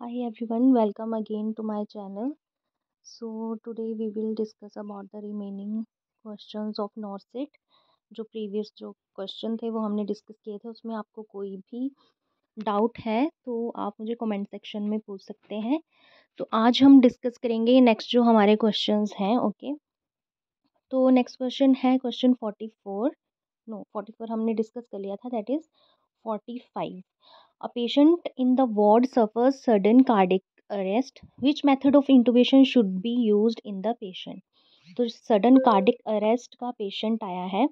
Hi everyone, welcome again to my channel. So today we will discuss about the remaining questions of NORCET. जो previous जो question थे वो हमने discuss किए थे, उसमें आपको कोई भी डाउट है तो आप मुझे कमेंट सेक्शन में पूछ सकते हैं। तो आज हम डिस्कस करेंगे नेक्स्ट जो हमारे क्वेश्चंस हैं। ओके, तो नेक्स्ट क्वेश्चन है क्वेश्चन 44। नो, 44 हमने डिस्कस कर लिया था, that is 45। A patient in the ward suffers sudden cardiac arrest. Which method of intubation should be used in the patient? तो सडन कार्डिक अरेस्ट का patient आया है,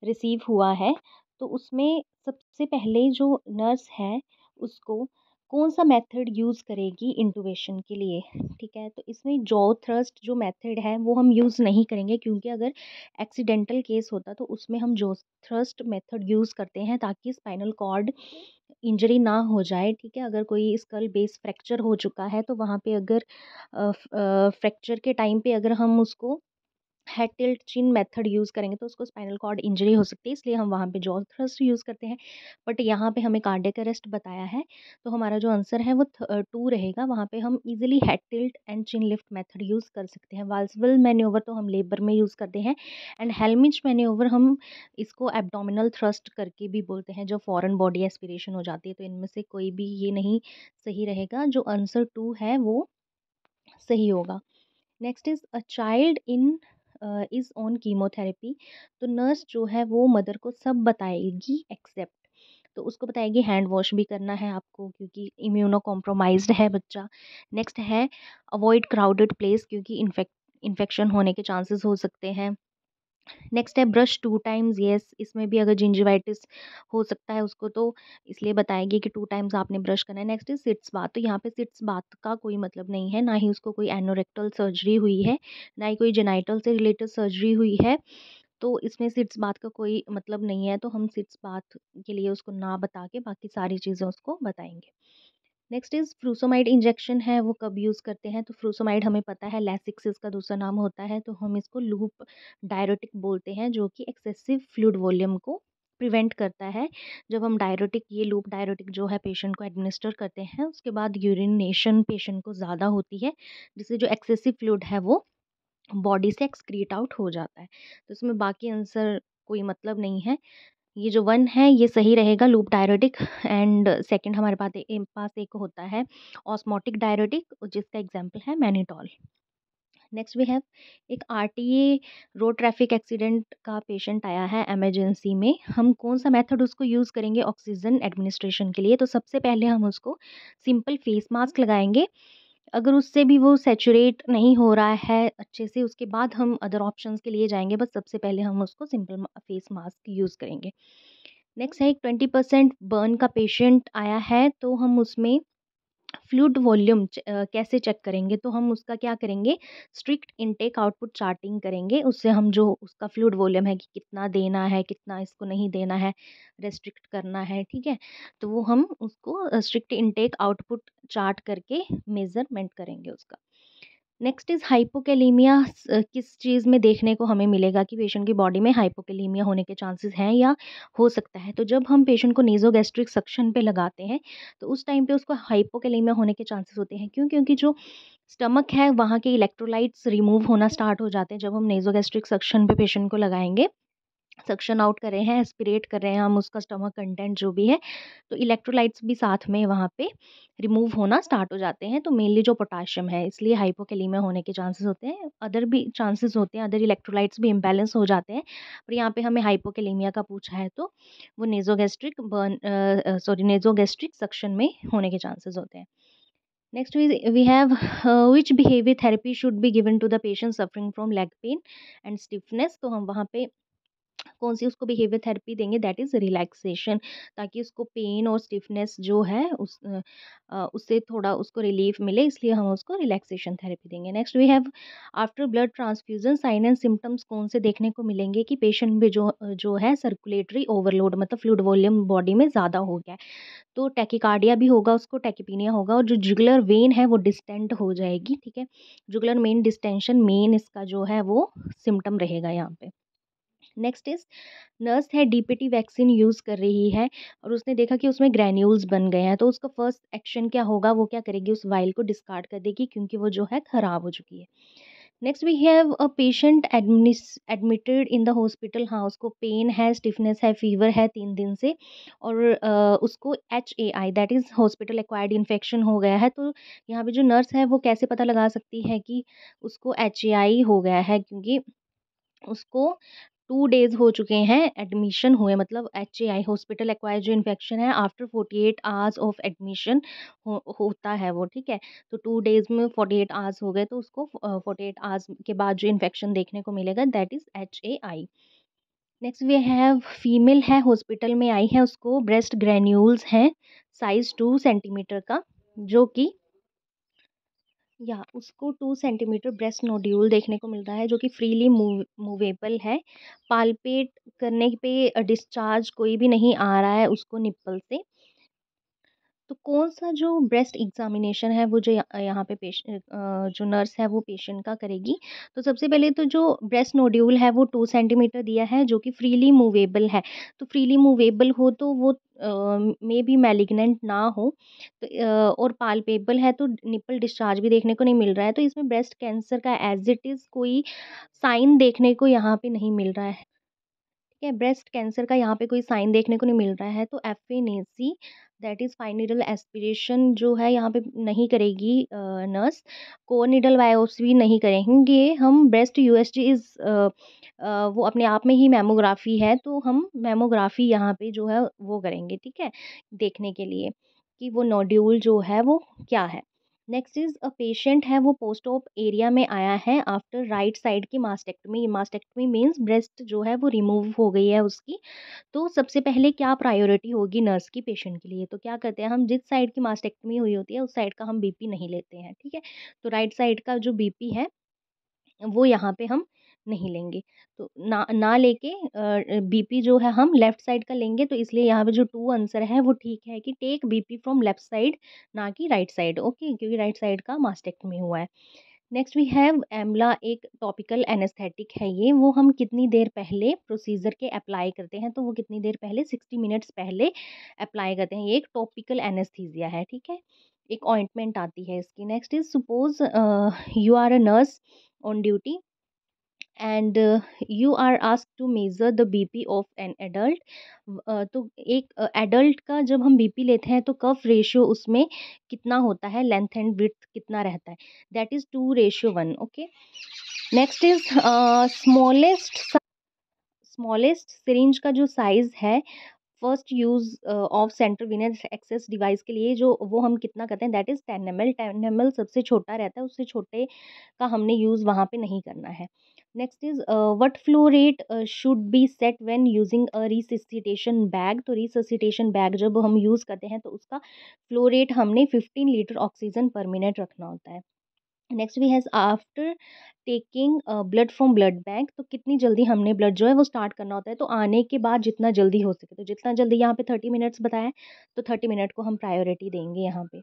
रिसीव हुआ है, तो उसमें सबसे पहले जो नर्स है उसको कौन सा मेथड यूज़ करेगी इंटूबेशन के लिए। ठीक है, तो इसमें जॉ थ्रस्ट जो मेथड है वो हम यूज़ नहीं करेंगे, क्योंकि अगर एक्सीडेंटल केस होता तो उसमें हम जॉ थ्रस्ट मेथड यूज़ करते हैं ताकि स्पाइनल कॉर्ड इंजरी ना हो जाए। ठीक है, अगर कोई स्कल बेस फ्रैक्चर हो चुका है तो वहाँ पे अगर फ्रैक्चर के टाइम पे अगर हम उसको हेड टिल्ट चिन मेथड यूज़ करेंगे तो उसको स्पाइनल कॉर्ड इंजरी हो सकती है, इसलिए हम वहाँ पे जॉ थ्रस्ट यूज़ करते हैं। बट यहाँ पे हमें कार्डियक अरेस्ट बताया है, तो हमारा जो आंसर है वो 2 रहेगा। वहाँ पे हम easily head tilt and chin lift method use कर सकते हैं। वाल्सवेल मैन्योवर तो हम लेबर में यूज़ करते हैं, एंड हेलमिंच मैन्योवर हम इसको एब्डोमिनल थ्रस्ट करके भी बोलते हैं, जब फॉरेन बॉडी एस्पिरेशन हो जाती है। तो इनमें से कोई भी ये नहीं सही रहेगा, जो आंसर 2 है वो सही होगा। Next is a child in is on chemotherapy. तो नर्स जो है वो मदर को सब बताएगी एक्सेप्ट, तो उसको बताएगी हैंड वॉश भी करना है आपको, क्योंकि इम्यूनो कॉम्प्रोमाइज्ड है बच्चा। नेक्स्ट है अवॉइड क्राउडेड प्लेस, क्योंकि इन्फेक्शन होने के चांसेस हो सकते हैं। नेक्स्ट है ब्रश 2 टाइम्स, येस, इसमें भी अगर जिंजिवाइटिस हो सकता है उसको, तो इसलिए बताएगी कि 2 टाइम्स आपने ब्रश करना है। नेक्स्ट इज सिट्स बाथ, तो यहाँ पे सिट्स बाथ का कोई मतलब नहीं है, ना ही उसको कोई एनोरेक्टल सर्जरी हुई है, ना ही कोई जेनाइटल से रिलेटेड सर्जरी हुई है, तो इसमें सिट्स बाथ का कोई मतलब नहीं है। तो हम सिट्स बाथ के लिए उसको ना बता के बाकी सारी चीज़ें उसको बताएंगे। नेक्स्ट इज़ फ्रूसोमाइड इंजेक्शन है वो कब यूज़ करते हैं। तो फ्रूसोमाइड हमें पता है लैसिक्स इसका दूसरा नाम होता है, तो हम इसको लूप डायरेटिक बोलते हैं, जो कि एक्सेसिव फ्लूइड वॉल्यूम को प्रिवेंट करता है। जब हम डायरेटिक, ये लूप डायरेटिक जो है पेशेंट को एडमिनिस्टर करते हैं, उसके बाद यूरिनेशन पेशेंट को ज़्यादा होती है, जिससे जो एक्सेसिव फ्लूइड है वो बॉडी से एक्सक्रीट आउट हो जाता है। तो इसमें बाकी आंसर कोई मतलब नहीं है। ये जो 1 है ये सही रहेगा, लूप डायरेटिक। एंड सेकंड हमारे पास एक होता है ऑस्मोटिक डायरेटिक, जिसका एग्जांपल है मैनिटॉल। नेक्स्ट वी हैव एक आरटीए, रोड ट्रैफिक एक्सीडेंट का पेशेंट आया है इमरजेंसी में। हम कौन सा मेथड उसको यूज़ करेंगे ऑक्सीजन एडमिनिस्ट्रेशन के लिए। तो सबसे पहले हम उसको सिंपल फेस मास्क लगाएंगे। अगर उससे भी वो सैचुरेट नहीं हो रहा है अच्छे से, उसके बाद हम अदर ऑप्शंस के लिए जाएंगे, बस सबसे पहले हम उसको सिंपल फेस मास्क यूज़ करेंगे। नेक्स्ट है एक 20% बर्न का पेशेंट आया है, तो हम उसमें फ्लूइड वॉल्यूम कैसे चेक करेंगे। तो हम उसका क्या करेंगे, स्ट्रिक्ट इनटेक आउटपुट चार्टिंग करेंगे। उससे हम जो उसका फ्लूइड वॉल्यूम है कि कितना देना है, कितना इसको नहीं देना है, रेस्ट्रिक्ट करना है, ठीक है, तो वो हम उसको स्ट्रिक्ट इनटेक आउटपुट चार्ट करके मेज़रमेंट करेंगे उसका। Next is hypokalaemia. किस चीज़ में देखने को हमें मिलेगा कि पेशेंट की बॉडी में हाइपोकैलीमिया होने के चांसेस हैं या हो सकता है। तो जब हम पेशेंट को नेज़ोगैस्ट्रिक सक्शन पे लगाते हैं, तो उस टाइम पे उसको हाइपोकैलीमिया होने के चांसेस होते हैं। क्यों? क्योंकि जो स्टमक है वहाँ के इलेक्ट्रोलाइट्स रिमूव होना स्टार्ट हो जाते हैं जब हम नेज़ोगैस्ट्रिक सक्शन पे पेशेंट को लगाएँगे। सक्शन आउट कर रहे हैं, एस्पिरेट कर रहे हैं हम उसका स्टमक कंटेंट जो भी है, तो इलेक्ट्रोलाइट्स भी साथ में वहाँ पे रिमूव होना स्टार्ट हो जाते हैं। तो मेनली जो पोटेशियम है, इसलिए हाइपोकैलीमिया होने के चांसेस होते हैं। अदर भी चांसेस होते हैं, अदर इलेक्ट्रोलाइट्स भी इम्बैलेंस हो जाते हैं, पर यहाँ पे हमें हाइपोकैलीमिया का पूछा है, तो वो नेज़ोगैस्ट्रिक सक्शन में होने के चांसेस होते हैं। Next we have which behaviour therapy should be given to the patient suffering from leg pain and stiffness. तो हम वहाँ पे कौन सी उसको बिहेवियर थेरेपी देंगे, दैट इज़ रिलैक्सेशन, ताकि उसको पेन और स्टिफनेस जो है उससे थोड़ा उसको रिलीफ मिले, इसलिए हम उसको रिलैक्सेशन थेरेपी देंगे। Next we have after blood transfusion sign and symptoms कौन से देखने को मिलेंगे कि पेशेंट में जो है सर्कुलेटरी ओवरलोड, मतलब फ्लूइड वॉल्यूम बॉडी में ज़्यादा हो गया है। तो टैकिकार्डिया भी होगा उसको, टैकिपीनिया होगा, और जो जुगुलर वेन है वो डिस्टेंट हो जाएगी। ठीक है, जुगुलर मेन डिस्टेंशन मेन इसका जो है वो सिम्टम रहेगा यहाँ पे। नेक्स्ट इज़ नर्स है डीपीटी वैक्सीन यूज़ कर रही है और उसने देखा कि उसमें ग्रैन्यूल्स बन गए हैं, तो उसका फर्स्ट एक्शन क्या होगा, वो क्या करेगी, उस वाइल को डिस्कार्ड कर देगी क्योंकि वो जो है ख़राब हो चुकी है। Next we have a patient admitted in the hospital. हाँ, उसको पेन है, स्टिफनेस है, फीवर है 3 दिन से और उसको HAI that is hospital acquired infection हो गया है। तो यहाँ पे जो नर्स है वो कैसे पता लगा सकती है कि उसको HAI हो गया है, क्योंकि उसको 2 डेज़ हो चुके हैं एडमिशन हुए, मतलब HAI हॉस्पिटल एक्वायर्ड जो इन्फेक्शन है आफ्टर 48 आवर्स ऑफ एडमिशन होता है वो, ठीक है? तो 2 डेज़ में 48 आवर्स हो गए, तो उसको 48 आवर्स के बाद जो इन्फेक्शन देखने को मिलेगा that is HAI। Next we have female है, हॉस्पिटल में आई है, उसको ब्रेस्ट ग्रैन्यूल्स हैं साइज़ 2 सेंटीमीटर का, जो कि या उसको 2 सेंटीमीटर ब्रेस्ट नोड्यूल देखने को मिल रहा है, जो कि फ्रीली मूवेबल है। पाल्पेट करने पे डिस्चार्ज कोई भी नहीं आ रहा है उसको निप्पल से। तो कौन-सा जो ब्रेस्ट एग्ज़ामिनेशन है वो जो यहाँ पे जो नर्स है वो पेशेंट का करेगी। तो सबसे पहले तो जो ब्रेस्ट नोड्यूल है वो 2 सेंटीमीटर दिया है, जो कि फ्रीली मूवेबल है। तो फ्रीली मूवेबल हो तो वो मे बी मैलिग्नेंट ना हो, तो और पाल्पेबल है तो निप्पल डिस्चार्ज भी देखने को नहीं मिल रहा है। तो इसमें ब्रेस्ट कैंसर का एज़ इट इज़ कोई साइन देखने को यहाँ पे नहीं मिल रहा है। ठीक है, ब्रेस्ट कैंसर का यहाँ पे कोई साइन देखने को नहीं मिल रहा है, तो FNAC that is fine needle aspiration जो है यहाँ पे नहीं करेगी नर्स। कोर नीडल बायोप्सी नहीं करेंगे हम। ब्रेस्ट यूएसजी इज़ वो अपने आप में ही मैमोग्राफी है, तो हम मैमोग्राफी यहाँ पे जो है वो करेंगे, ठीक है? देखने के लिए कि वो नोड्यूल जो है वो क्या है। नेक्स्ट इज़ अ पेशेंट है, वो पोस्ट ऑप एरिया में आया है आफ्टर राइट साइड की मास्टेक्टमी। मास्टेक्टमी मीन्स ब्रेस्ट जो है वो रिमूव हो गई है उसकी। तो सबसे पहले क्या प्रायोरिटी होगी नर्स की पेशेंट के लिए? तो क्या करते हैं हम, जिस साइड की मास्टेक्टमी हुई होती है उस साइड का हम बीपी नहीं लेते हैं, ठीक है? तो राइट साइड का जो बीपी है वो यहाँ पे हम नहीं लेंगे। तो ना ना लेके बीपी जो है हम लेफ्ट साइड का लेंगे, तो इसलिए यहाँ पे जो 2 आंसर है वो ठीक है कि take BP from left side, ना कि राइट साइड, ओके? क्योंकि राइट साइड का मास्टेक्टमी हुआ है। नेक्स्ट वी हैव एम्ला, एक टॉपिकल एनेस्थेटिक है ये, वो हम कितनी देर पहले प्रोसीजर के अप्लाई करते हैं, तो वो कितनी देर पहले 60 मिनट्स पहले अप्लाई करते हैं। ये एक टॉपिकल एनेस्थीसिया है, ठीक है? एक ऑइंटमेंट आती है इसकी। Next is suppose you are a nurse on duty and you are asked to measure the BP of an adult. तो एक एडल्ट का जब हम बीपी लेते हैं तो कफ रेशियो उसमें कितना होता है, लेंथ एंड विड्थ कितना रहता है, that is 2:1, okay. Next is smallest syringe का जो साइज है first use of central venous access device के लिए, जो वो हम कितना करते हैं, दैट इज़ 10 ml। 10 ml सबसे छोटा रहता है, उससे छोटे का हमने यूज़ वहाँ पे नहीं करना है। Next is what flow rate should be set when using a resuscitation bag. तो रिससिटेशन बैग जब हम यूज़ करते हैं तो उसका फ्लो रेट हमने 15 लीटर ऑक्सीजन पर मिनट रखना होता है। Next we has after taking blood from blood bank, तो कितनी जल्दी हमने ब्लड जो है वो स्टार्ट करना होता है, तो आने के बाद जितना जल्दी हो सके, तो जितना जल्दी यहाँ पे 30 मिनट्स बताया है, तो 30 मिनट को हम प्रायोरिटी देंगे यहाँ पे।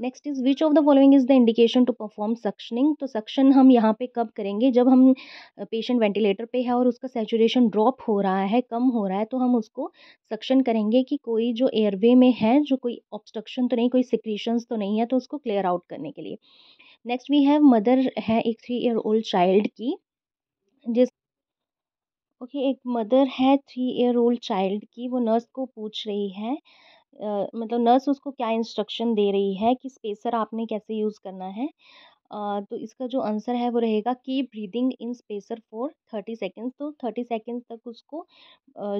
Next is which of the following is the indication to perform suctioning. तो सक्शन हम यहाँ पे कब करेंगे, जब हम पेशेंट वेंटिलेटर पे है और उसका सैचुरेशन ड्रॉप हो रहा है, कम हो रहा है, तो हम उसको सक्शन करेंगे कि कोई जो एयरवे में है, जो कोई ऑब्स्ट्रक्शन तो नहीं, कोई सिक्रीशंस तो नहीं है, तो उसको क्लियर आउट करने के लिए। नेक्स्ट वी हैव मदर है एक 3 ईयर ओल्ड चाइल्ड की, जिस ओके, एक मदर है 3 ईयर ओल्ड चाइल्ड की, वो नर्स को पूछ रही है, मतलब नर्स उसको क्या इंस्ट्रक्शन दे रही है कि स्पेसर आपने कैसे यूज़ करना है। तो इसका जो आंसर है वो रहेगा keep breathing in spacer for 30 seconds. तो 30 सेकेंड्स तक उसको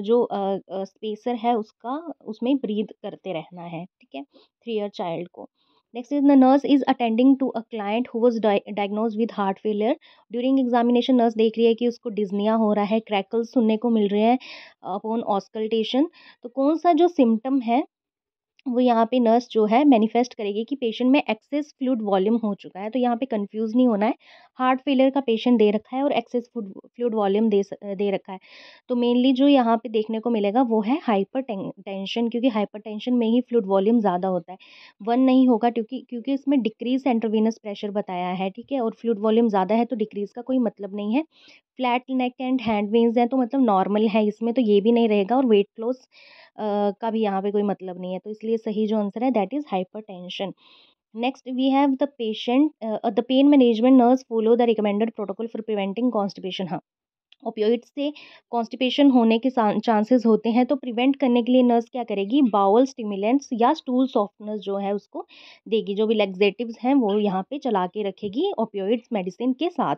जो स्पेसर है उसका उसमें ब्रीद करते रहना है, ठीक है, 3 ईयर चाइल्ड को। Next is the nurse is attending to a client who was diagnose with heart failure. During examination nurse देख रही है कि उसको डिज्निया हो रहा है, क्रैकल्स सुनने को मिल रहे हैं अपॉन ऑस्कल्टेशन। तो कौन सा जो सिम्टम है वो यहाँ पे नर्स जो है मैनिफेस्ट करेगी कि पेशेंट में एक्सेस फ्लूइड वॉल्यूम हो चुका है। तो यहाँ पे कंफ्यूज नहीं होना है, हार्ट फेलियर का पेशेंट दे रखा है और एक्सेस फ्लूइड वॉल्यूम दे रखा है। तो मेनली जो यहाँ पे देखने को मिलेगा वो है टेंशन, क्योंकि हाइपर टेंशन में ही फ्लूइड वॉल्यूम ज़्यादा होता है। वन नहीं होगा क्योंकि क्योंकि इसमें डिक्रीज सेंट्रोवेनस प्रेशर बताया है, ठीक है, और फ्लूइड वॉल्यूम ज़्यादा है तो डिक्रीज का कोई मतलब नहीं है। Flat neck and hand veins हैं तो मतलब नॉर्मल है, इसमें तो ये भी नहीं रहेगा, और वेट लॉस का भी यहाँ पे कोई मतलब नहीं है। तो इसलिए सही जो आंसर है that is hypertension. Next we have the patient the pain management nurse follow the recommended protocol for preventing constipation. हाँ, ओपियोइड से कॉन्स्टिपेशन होने के चांसेस होते हैं, तो प्रिवेंट करने के लिए नर्स क्या करेगी, बाउल स्टिमुलेंट्स या स्टूल सॉफ्टनर्स जो है उसको देगी। जो भी लैक्सेटिव्स हैं वो यहाँ पे चला के रखेगी ओपियोइड्स मेडिसिन के साथ।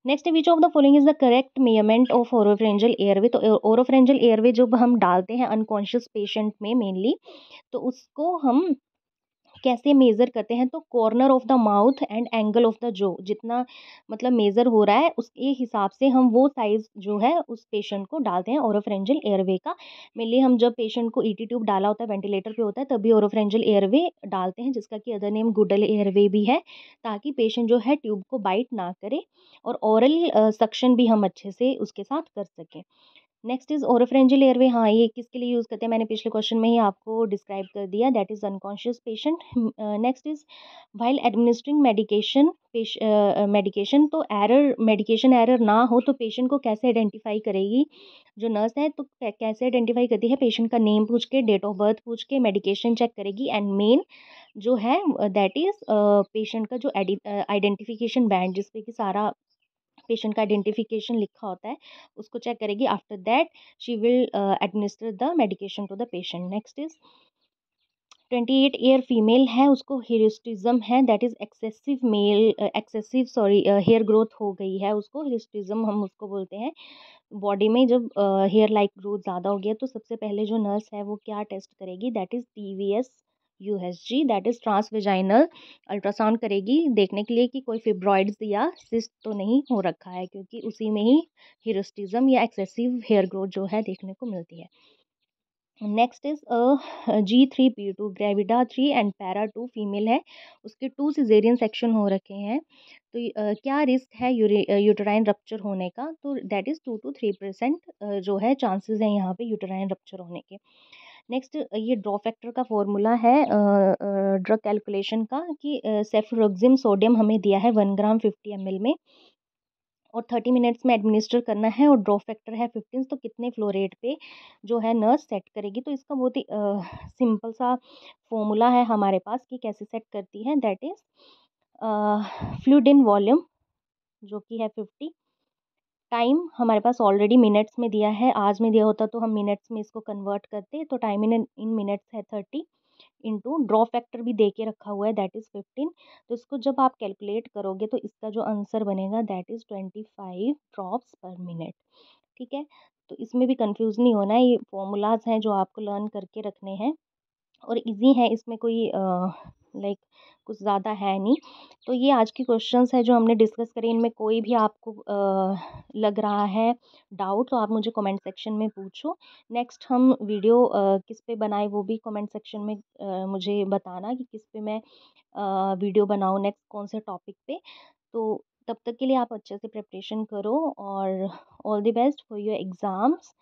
Next, which of the following is the correct measurement of oropharyngeal airway. तो ओरोफेरेंजियल एयरवे जब हम डालते हैं अनकॉन्शियस पेशेंट में मेनली, तो उसको हम कैसे मेज़र करते हैं, तो corner of the mouth and angle of the जो जितना मतलब मेज़र हो रहा है उसके हिसाब से हम वो साइज़ जो है उस पेशेंट को डालते हैं ओरोफेरेंजियल एयरवे का। मेनली हम जब पेशेंट को ईटी ट्यूब डाला होता है, वेंटिलेटर पे होता है, तभी ओरोफेरेंजियल एयरवे डालते हैं, जिसका कि अदर नेम गुडल एयरवे भी है, ताकि पेशेंट जो है ट्यूब को बाइट ना करे और ओरल सक्शन भी हम अच्छे से उसके साथ कर सकें। Next is oropharyngeal airway. हाँ, ये किसके लिए यूज़ करते हैं मैंने पिछले क्वेश्चन में ही आपको डिस्क्राइब कर दिया, that is unconscious patient. Next is while administering medication, तो मेडिकेशन एरर ना हो तो पेशेंट को कैसे आइडेंटिफाई करेगी जो नर्स है, तो कैसे आइडेंटिफाई करती है, पेशेंट का नेम पूछ के, डेट ऑफ बर्थ पूछ के मेडिकेशन चेक करेगी, एंड मेन जो है दैट इज़ पेशेंट का जो आइडेंटिफिकेशन बैंड जिसपे कि सारा पेशेंट का आइडेंटिफिकेशन लिखा होता है उसको चेक करेगी। After that she will administer the medication to the patient. Next is 28 year female है, उसको हिस्टिज्म है, that is excessive hair growth हो गई है, उसको हिस्टिज्म हम उसको बोलते हैं। बॉडी में जब हेयर लाइक ग्रोथ ज़्यादा हो गया तो सबसे पहले जो नर्स है वो क्या टेस्ट करेगी, that is TVS USG, that is trans vaginal ultrasound करेगी, देखने के लिए कि कोई फिब्रॉइड्स या सिस्ट तो नहीं हो रखा है, क्योंकि उसी में ही हिस्टिज्म या एक्सेसिव हेयर ग्रोथ जो है देखने को मिलती है। Next is G3P2 gravida 3 and para 2 female है, उसके 2 सिजेरियन सेक्शन हो रखे हैं। तो क्या रिस्क है यूटेराइन रप्चर होने का, तो दैट इज़ 2 to 3% जो है चांसेस हैं यहाँ पे यूटेराइन रप्चर होने के। नेक्स्ट ये ड्रॉ फैक्टर का फॉर्मूला है ड्रग कैलकुलेशन का, कि सेफरोक्सिम सोडियम हमें दिया है 1 ग्राम 50 ml में, और 30 मिनट्स में एडमिनिस्टर करना है, और ड्रॉप फैक्टर है 15, तो कितने फ्लो रेट पे जो है नर्स सेट करेगी। तो इसका बहुत ही सिंपल सा फॉर्मूला है हमारे पास कि कैसे सेट करती है, that is fluid in volume जो कि है 50। टाइम हमारे पास ऑलरेडी मिनट्स में दिया है, आज में दिया होता तो हम मिनट्स में इसको कन्वर्ट करते, तो टाइम इन मिनट्स है 30, इंटू ड्रॉ फैक्टर भी दे के रखा हुआ है दैट इज़ 15। तो इसको जब आप कैलकुलेट करोगे तो इसका जो आंसर बनेगा दैट इज़ 25 ड्रॉप्स पर मिनट। ठीक है, तो इसमें भी कंफ्यूज नहीं होना है, ये फॉर्मूलाज हैं जो आपको लर्न करके रखने हैं, और इजी है, इसमें कोई लाइक कुछ ज़्यादा है नहीं। तो ये आज के क्वेश्चंस है जो हमने डिस्कस करे, इनमें कोई भी आपको लग रहा है डाउट तो आप मुझे कमेंट सेक्शन में पूछो। नेक्स्ट हम वीडियो किस पे बनाए वो भी कमेंट सेक्शन में मुझे बताना कि किस पे मैं वीडियो बनाऊँ, नेक्स्ट कौन से टॉपिक पे। तो तब तक के लिए आप अच्छे से प्रिपरेशन करो, और all the best for your exams.